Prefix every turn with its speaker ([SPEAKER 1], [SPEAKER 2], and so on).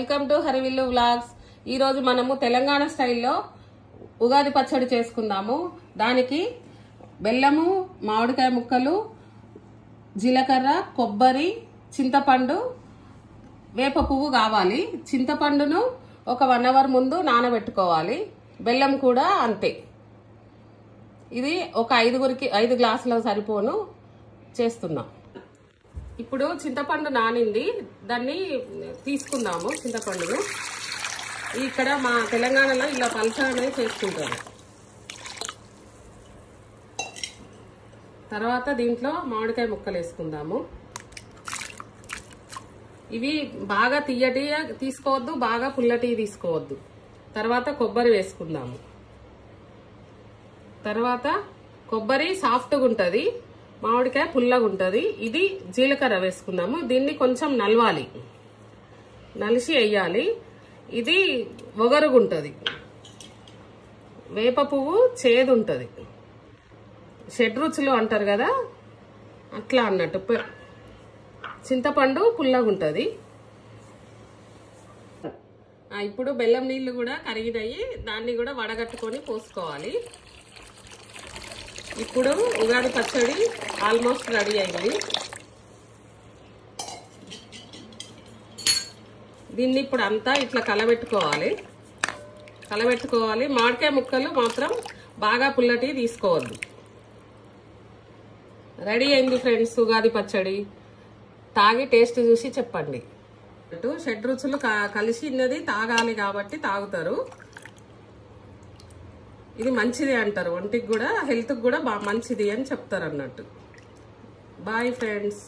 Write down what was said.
[SPEAKER 1] Welcome to Harivillu vlogs. ఈ రోజు మనము తెలంగాణ స్టైల్లో ఉగాది పచ్చడి చేసుకుందాము. దానికి బెల్లము, మామిడికాయ ముక్కలు, జీలకర్ర, కొబ్బరి, చింతపండు, వేప పువ్వు కావాలి. చింతపండును ఒక 1 అవర్ ముందు నానబెట్టుకోవాలి. బెల్లం కూడా అంతే. ఇది ఒక 5 గ్లాసులకు సరిపోను చేస్తున్నాం. ఇప్పుడు చింతపండు నానింది, దాన్ని తీసుకుందాము. చింతపండును ఇక్కడ మా తెలంగాణలో ఇలా పల్చగానే చేసుకుంటారు. తర్వాత దీంట్లో మామిడికాయ ముక్కలు వేసుకుందాము. ఇవి బాగా తియ్యటి తీసుకోవద్దు, బాగా పుల్లటి తీసుకోవద్దు. తర్వాత కొబ్బరి వేసుకుందాము. తర్వాత కొబ్బరి సాఫ్ట్గా ఉంటుంది, మామిడికాయ పుల్లగా ఉంటుంది. ఇది జీలకర్ర వేసుకుందాము. దీన్ని కొంచెం నలవాలి, నలిసి వేయాలి. ఇది ఒగరుగుంటుంది. వేప పువ్వు చేదు ఉంటుంది, షడ్రుచులు అంటారు కదా, అట్లా అన్నట్టు. చింతపండు పుల్లగా ఉంటుంది. ఇప్పుడు బెల్లం నీళ్లు కూడా కరిగినాయి, దాన్ని కూడా వడగట్టుకొని పోసుకోవాలి. ఇప్పుడు ఉగాది పచ్చడి ఆల్మోస్ట్ రెడీ అయింది. దీన్ని ఇప్పుడు అంతా ఇట్లా కలబెట్టుకోవాలి. మామిడికాయ ముక్కలు మాత్రం బాగా పుల్లటి తీసుకోవద్దు. రెడీ అయింది ఫ్రెండ్స్ ఉగాది పచ్చడి. తాగి టేస్ట్ చూసి చెప్పండి. షడ్రుచులు కలిసినది తాగాలి కాబట్టి తాగుతారు. ఇది మంచిది అంటారు, ఒంటికి కూడా హెల్త్కి కూడా మంచిది అని చెప్తారు అన్నట్టు. Bye friends.